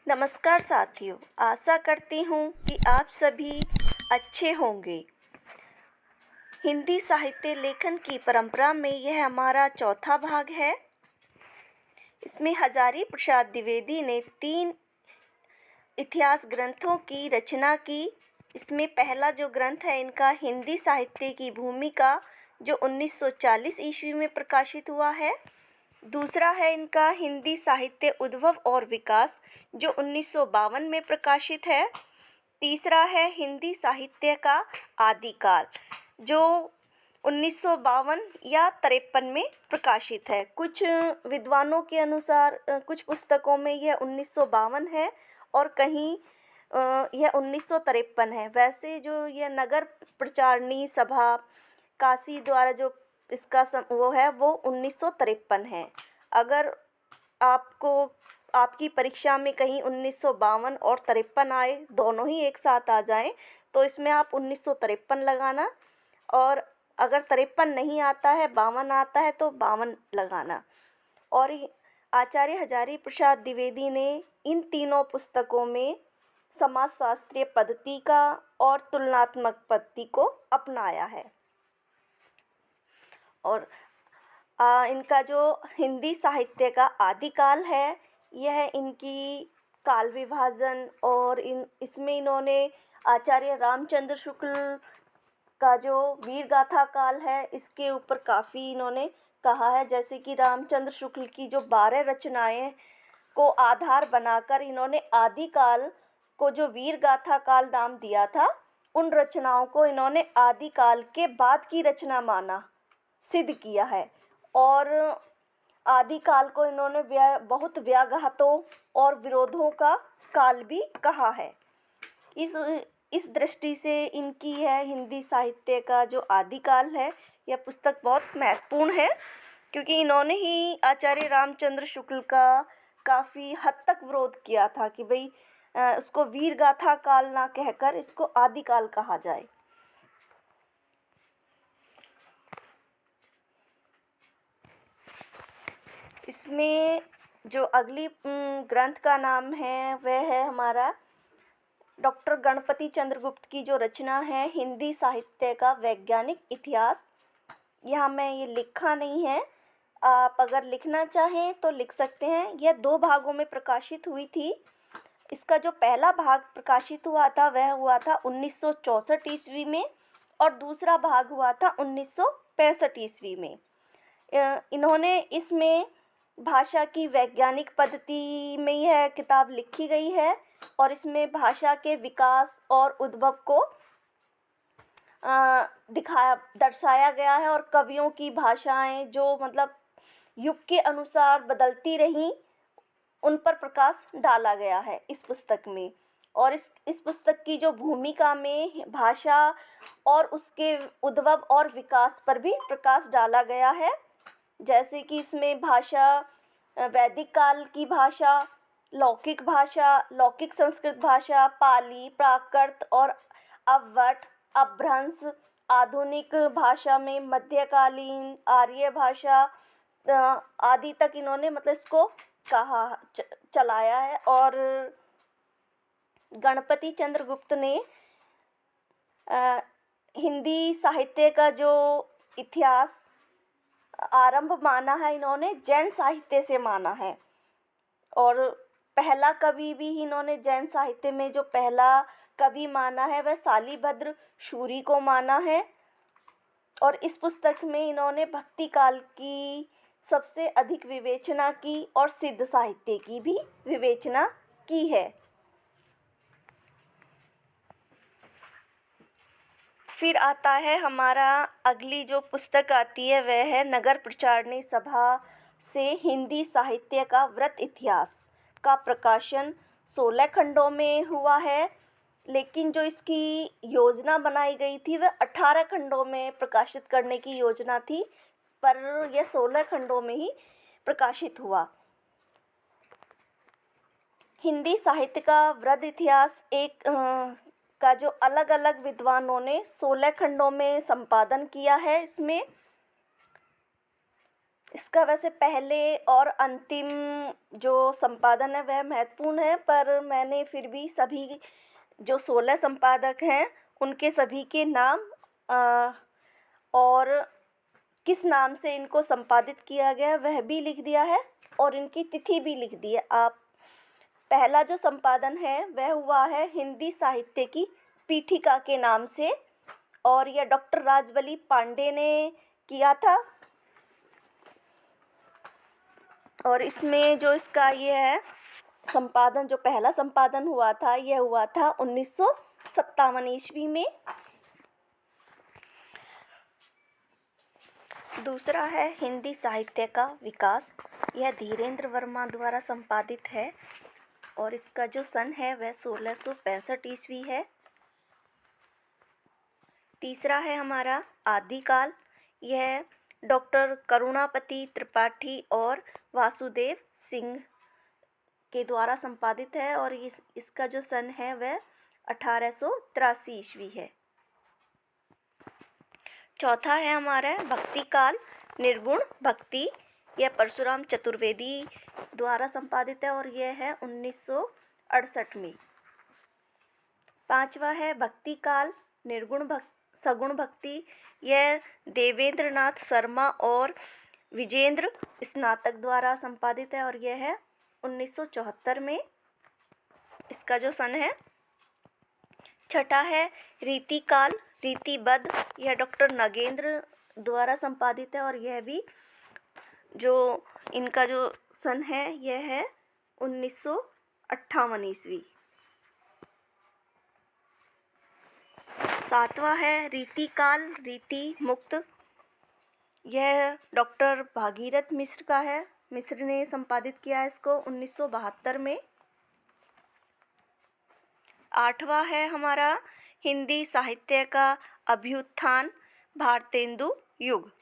नमस्कार साथियों, आशा करती हूँ कि आप सभी अच्छे होंगे। हिंदी साहित्य लेखन की परंपरा में यह हमारा चौथा भाग है। इसमें हजारी प्रसाद द्विवेदी ने 3 इतिहास ग्रंथों की रचना की। इसमें पहला जो ग्रंथ है इनका हिंदी साहित्य की भूमिका, जो 1940 ईस्वी में प्रकाशित हुआ है। दूसरा है इनका हिंदी साहित्य उद्भव और विकास, जो 1952 में प्रकाशित है। तीसरा है हिंदी साहित्य का आदिकाल, जो 1952 या 53 में प्रकाशित है। कुछ विद्वानों के अनुसार कुछ पुस्तकों में यह 1952 है और कहीं यह 1953 है। वैसे जो यह नगर प्रचारणी सभा काशी द्वारा जो इसका वो है वो 1953 है। अगर आपको आपकी परीक्षा में कहीं 1952 और 53 आए, दोनों ही एक साथ आ जाएं, तो इसमें आप 1953 लगाना, और अगर 53 नहीं आता है, 52 आता है, तो 52 लगाना। और आचार्य हजारी प्रसाद द्विवेदी ने इन तीनों पुस्तकों में समाजशास्त्रीय पद्धति का और तुलनात्मक पद्धति को अपनाया है। और इनका जो हिंदी साहित्य का आदिकाल है, यह इनकी काल विभाजन और इसमें इन्होंने आचार्य रामचंद्र शुक्ल का जो वीर गाथा काल है, इसके ऊपर काफ़ी इन्होंने कहा है। जैसे कि रामचंद्र शुक्ल की जो 12 रचनाएं को आधार बनाकर इन्होंने आदिकाल को जो वीर गाथा काल नाम दिया था, उन रचनाओं को इन्होंने आदिकाल के बाद की रचना माना, सिद्ध किया है। और आदिकाल को इन्होंने बहुत व्याघातों और विरोधों का काल भी कहा है। इस दृष्टि से इनकी है हिंदी साहित्य का जो आदिकाल है, यह पुस्तक बहुत महत्वपूर्ण है, क्योंकि इन्होंने ही आचार्य रामचंद्र शुक्ल का काफ़ी हद तक विरोध किया था कि भाई उसको वीर गाथा काल ना कहकर इसको आदिकाल कहा जाए। इसमें जो अगली ग्रंथ का नाम है वह है हमारा डॉक्टर गणपति चंद्रगुप्त की जो रचना है हिंदी साहित्य का वैज्ञानिक इतिहास। यहाँ मैं ये लिखा नहीं है, आप अगर लिखना चाहें तो लिख सकते हैं। यह 2 भागों में प्रकाशित हुई थी। इसका जो पहला भाग प्रकाशित हुआ था वह हुआ था 1964 ईस्वी में, और दूसरा भाग हुआ था 1965 ईस्वी में। इन्होंने इसमें भाषा की वैज्ञानिक पद्धति में यह किताब लिखी गई है, और इसमें भाषा के विकास और उद्भव को दर्शाया गया है, और कवियों की भाषाएं जो मतलब युग के अनुसार बदलती रहीं, उन पर प्रकाश डाला गया है इस पुस्तक में। और इस पुस्तक की जो भूमिका में भाषा और उसके उद्भव और विकास पर भी प्रकाश डाला गया है। जैसे कि इसमें भाषा, वैदिक काल की भाषा, लौकिक भाषा, लौकिक संस्कृत भाषा, पाली, प्राकृत और अवट, अपभ्रंश, आधुनिक भाषा में मध्यकालीन आर्य भाषा आदि तक इन्होंने मतलब इसको कहा चलाया है। और गणपति चंद्रगुप्त ने हिंदी साहित्य का जो इतिहास आरंभ माना है, इन्होंने जैन साहित्य से माना है। और पहला कवि भी इन्होंने जैन साहित्य में जो पहला कवि माना है वह शालिभद्र शूरी को माना है। और इस पुस्तक में इन्होंने भक्ति काल की सबसे अधिक विवेचना की और सिद्ध साहित्य की भी विवेचना की है। फिर आता है हमारा अगली जो पुस्तक आती है वह है नगर प्रचारणी सभा से हिंदी साहित्य का व्रत इतिहास का प्रकाशन 16 खंडों में हुआ है, लेकिन जो इसकी योजना बनाई गई थी वह 18 खंडों में प्रकाशित करने की योजना थी, पर यह 16 खंडों में ही प्रकाशित हुआ। हिंदी साहित्य का वृद्ध इतिहास का जो अलग अलग विद्वानों ने 16 खंडों में संपादन किया है। इसमें इसका वैसे पहले और अंतिम जो संपादन है वह महत्वपूर्ण है, पर मैंने फिर भी सभी जो 16 संपादक हैं उनके सभी के नाम और किस नाम से इनको संपादित किया गया वह भी लिख दिया है और इनकी तिथि भी लिख दी है। आप पहला जो संपादन है वह हुआ है हिंदी साहित्य की पीठिका के नाम से, और यह डॉक्टर राजबली पांडे ने किया था। और इसमें जो इसका ये है संपादन, जो पहला संपादन हुआ था यह हुआ था 1957 ईस्वी में। दूसरा है हिंदी साहित्य का विकास, यह धीरेन्द्र वर्मा द्वारा संपादित है और इसका जो सन है वह 1665 ईस्वी है। तीसरा है हमारा आदिकाल, यह डॉक्टर करुणापति त्रिपाठी और वासुदेव सिंह के द्वारा संपादित है और इसका जो सन है वह 1883 ईस्वी है। चौथा है हमारा भक्ति काल, निर्गुण भक्ति, यह परशुराम चतुर्वेदी द्वारा संपादित है और यह है 1968 में। पांचवा है भक्ति काल, सगुण भक्ति, यह देवेंद्र नाथ शर्मा और विजेंद्र स्नातक द्वारा संपादित है और यह है 1974 में। इसका जो सन है। छठा है रीतिकाल, रीतिबद्ध, यह डॉक्टर नगेंद्र द्वारा संपादित है और यह भी जो इनका जो सन है यह है 1958 ईस्वी। सातवां है रीतिकाल, रीति मुक्त, यह डॉक्टर भागीरथ मिश्र का है, मिश्र ने संपादित किया है इसको 1972 में। आठवां है हमारा हिंदी साहित्य का अभ्युत्थान, भारतेंदु युग,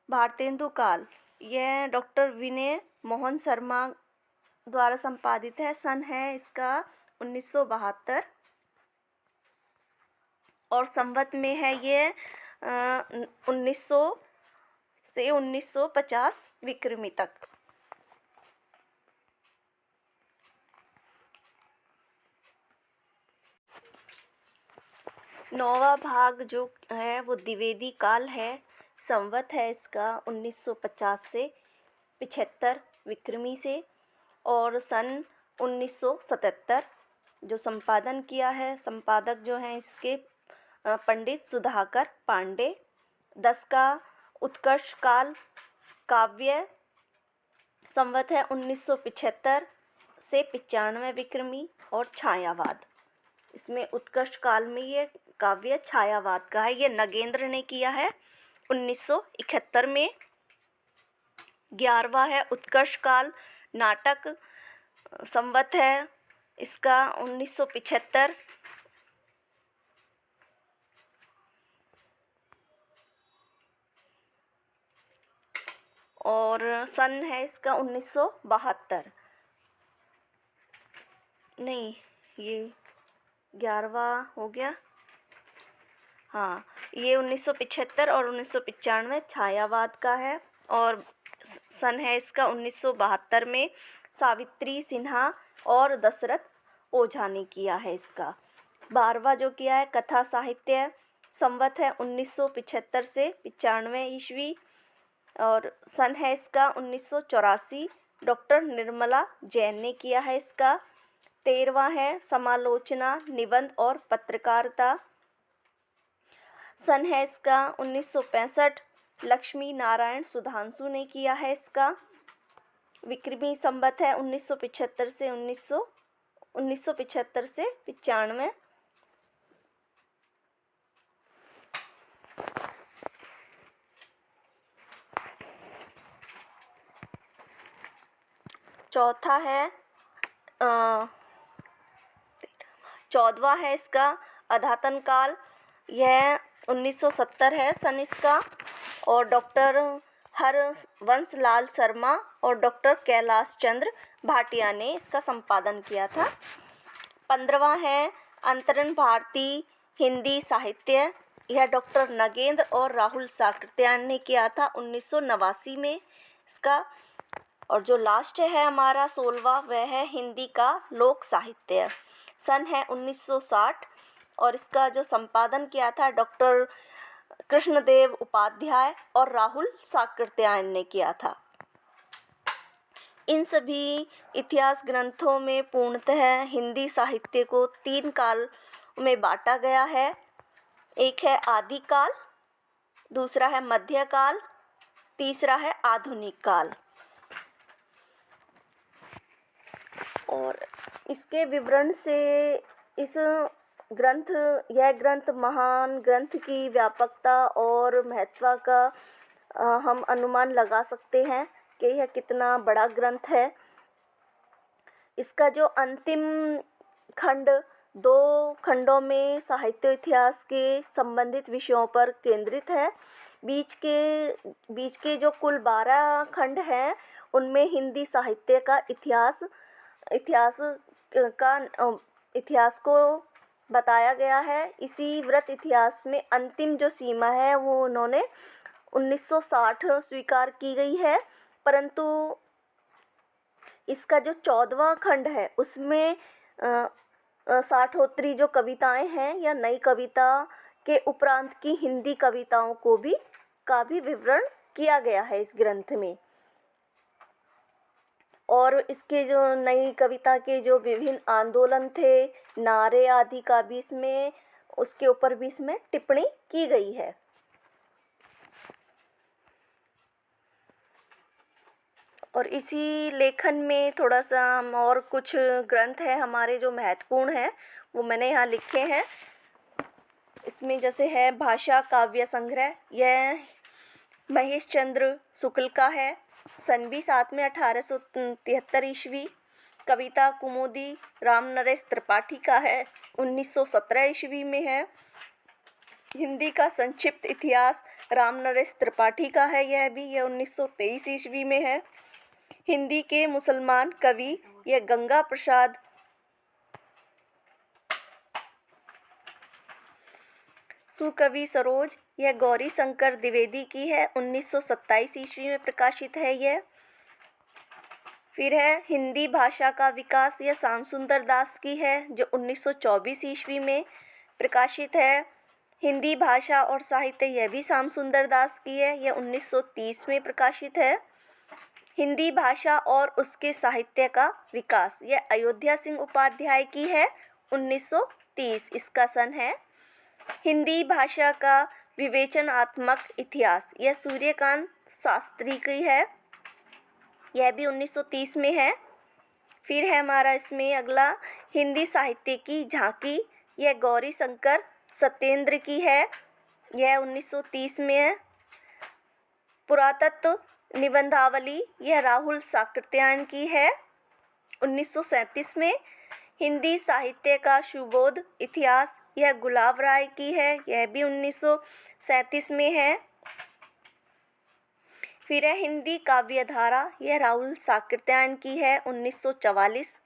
भारतेंदु काल, यह डॉक्टर विनय मोहन शर्मा द्वारा संपादित है। सन है इसका 1972 और संवत में है ये 1900 से 1950 विक्रमी तक। नौवां भाग जो है वो द्विवेदी काल है, संवत है इसका 1950 से 75 विक्रमी से और सन 1977। जो संपादन किया है, संपादक जो हैं इसके पंडित सुधाकर पांडे। 10 का उत्कर्ष काल काव्य, संवत है 1975 से 95 विक्रमी और छायावाद, इसमें उत्कर्ष काल में ये काव्य छायावाद का है, ये नगेंद्र ने किया है 1971 में। 11वां है उत्कर्ष काल नाटक, संवत है इसका 1975 और सन है इसका 1972। नहीं, ये 11वां हो गया, हाँ, ये 1975 और 1995 छायावाद का है और सन है इसका 1972 में। सावित्री सिन्हा और दशरथ ओझा ने किया है इसका। 12वां जो किया है कथा साहित्य, संवत है 1975 से 95 ईस्वी और सन है इसका 1984, डॉक्टर निर्मला जैन ने किया है इसका। 13वां है समालोचना, निबंध और पत्रकारिता, सन है इसका 1965, लक्ष्मी नारायण सुधांशु ने किया है इसका। विक्रमी संवत है 1975 से 1975 से 95। चौथा है 14वां है इसका अधातन काल, यह 1970 है सन इसका और डॉक्टर हरवंश लाल शर्मा और डॉक्टर कैलाश चंद्र भाटिया ने इसका संपादन किया था। 15वां है अंतरण भारती हिंदी साहित्य, यह डॉक्टर नगेंद्र और राहुल साकृत्यायन ने किया था 1989 में इसका। और जो लास्ट है हमारा 16वां, वह है हिंदी का लोक साहित्य। सन है 1960 और इसका जो संपादन किया था डॉक्टर कृष्णदेव उपाध्याय और राहुल साकृत्यायन ने किया था। इन सभी इतिहास ग्रंथों में पूर्णतः हिंदी साहित्य को 3 काल में बांटा गया है। एक है आदिकाल, दूसरा है मध्यकाल, तीसरा है आधुनिक काल। और इसके विवरण से यह ग्रंथ महान ग्रंथ की व्यापकता और महत्व का हम अनुमान लगा सकते हैं कि यह कितना बड़ा ग्रंथ है। इसका जो अंतिम खंड 2 खंडों में साहित्य इतिहास के संबंधित विषयों पर केंद्रित है। बीच के जो कुल 12 खंड हैं उनमें हिंदी साहित्य का इतिहास को बताया गया है। इसी वृत्त इतिहास में अंतिम जो सीमा है वो उन्होंने 1960 स्वीकार की गई है, परंतु इसका जो 14वां खंड है उसमें साठोत्तरी जो कविताएं हैं या नई कविता के उपरांत की हिंदी कविताओं का भी विवरण किया गया है इस ग्रंथ में। और इसके जो नई कविता के जो विभिन्न आंदोलन थे, नारे आदि का भी उसके ऊपर भी इसमें टिप्पणी की गई है। और इसी लेखन में थोड़ा सा हम और कुछ ग्रंथ हैं हमारे जो महत्वपूर्ण हैं वो मैंने यहाँ लिखे हैं। इसमें जैसे है भाषा काव्य संग्रह, यह महेश चंद्र शुक्ल का है, सन भी 7 में 1873 ईस्वी। कविता कुमुदी राम नरेश त्रिपाठी का है, 1917 ईस्वी में है। हिंदी का संक्षिप्त इतिहास राम नरेश त्रिपाठी का है, यह 1923 ईस्वी में है। हिंदी के मुसलमान कवि यह गंगा प्रसाद सुकवि सरोज, यह गौरी शंकर द्विवेदी की है, 1927 ईस्वी में प्रकाशित है यह। फिर है हिंदी भाषा का विकास, यह श्याम सुंदर दास की है जो 1924 ईस्वी में प्रकाशित है। हिंदी भाषा और साहित्य, यह भी श्याम सुंदर दास की है, यह 1930 में प्रकाशित है। हिंदी भाषा और उसके साहित्य का विकास, यह अयोध्या सिंह उपाध्याय की है, 1930 इसका सन है। हिंदी भाषा का विवेचनात्मक इतिहास, यह सूर्यकांत शास्त्री की है, यह भी 1930 में है। फिर है हमारा इसमें अगला हिंदी साहित्य की झांकी, यह गौरी शंकर सत्येंद्र की है, यह 1930 में है। पुरातत्व निबंधावली, यह राहुल साकृत्यायन की है, 1937 में। हिंदी साहित्य का सुबोध इतिहास, यह गुलाब राय की है, यह भी 1937 में है। फिर है हिंदी काव्यधारा, यह राहुल साकृत्यायन की है, 1944।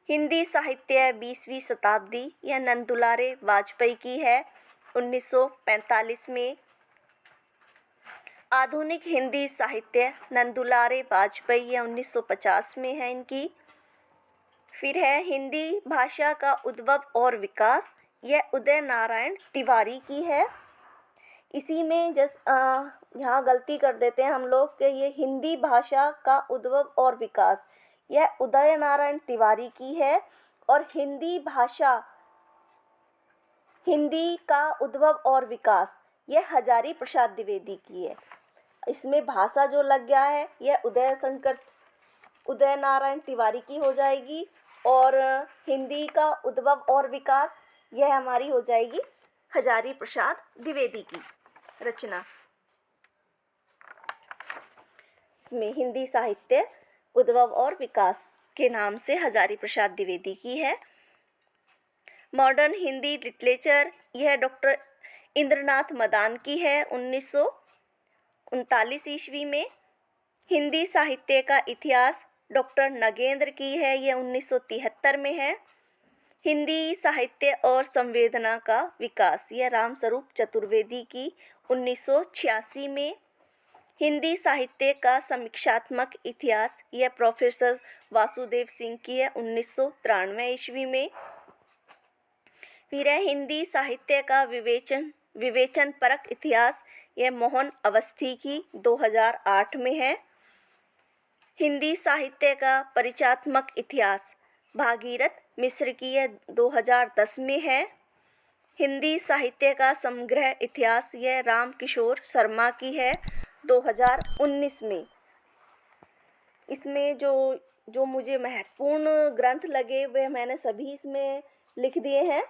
हिंदी साहित्य 20वीं शताब्दी, यह नंदुलारे वाजपेयी की है, 1945 में। आधुनिक हिंदी साहित्य नंदुलारे वाजपेयी, यह 1950 में है इनकी। फिर है हिंदी भाषा का उद्भव और विकास, यह उदय नारायण तिवारी की है। इसी में यहाँ गलती कर देते हैं हम लोग कि ये हिंदी भाषा का उद्भव और विकास यह उदय नारायण तिवारी की है, और हिंदी का उद्भव और विकास यह हजारी प्रसाद द्विवेदी की है। इसमें भाषा जो लग गया है यह उदय नारायण तिवारी की हो जाएगी, और हिंदी का उद्भव और विकास यह हमारी हो जाएगी हजारी प्रसाद द्विवेदी की रचना। इसमें हिंदी साहित्य उद्भव और विकास के नाम से हजारी प्रसाद द्विवेदी की है। मॉडर्न हिंदी लिटरेचर, यह डॉक्टर इंद्रनाथ मदान की है, 1939 ईस्वी में। हिंदी साहित्य का इतिहास डॉक्टर नगेंद्र की है, यह 1973 में है। हिंदी साहित्य और संवेदना का विकास, यह रामस्वरूप चतुर्वेदी की 1986 में। हिंदी साहित्य का समीक्षात्मक इतिहास, यह प्रोफेसर वासुदेव सिंह की है 1993 ईस्वी में। फिर है हिंदी साहित्य का विवेचन परक इतिहास, यह मोहन अवस्थी की 2008 में है। हिंदी साहित्य का परिचयात्मक इतिहास, भागीरथ मिश्र की यह 2010 में है। हिंदी साहित्य का समग्र इतिहास, यह रामकिशोर शर्मा की है 2019 में। इसमें जो मुझे महत्वपूर्ण ग्रंथ लगे वह मैंने सभी इसमें लिख दिए हैं।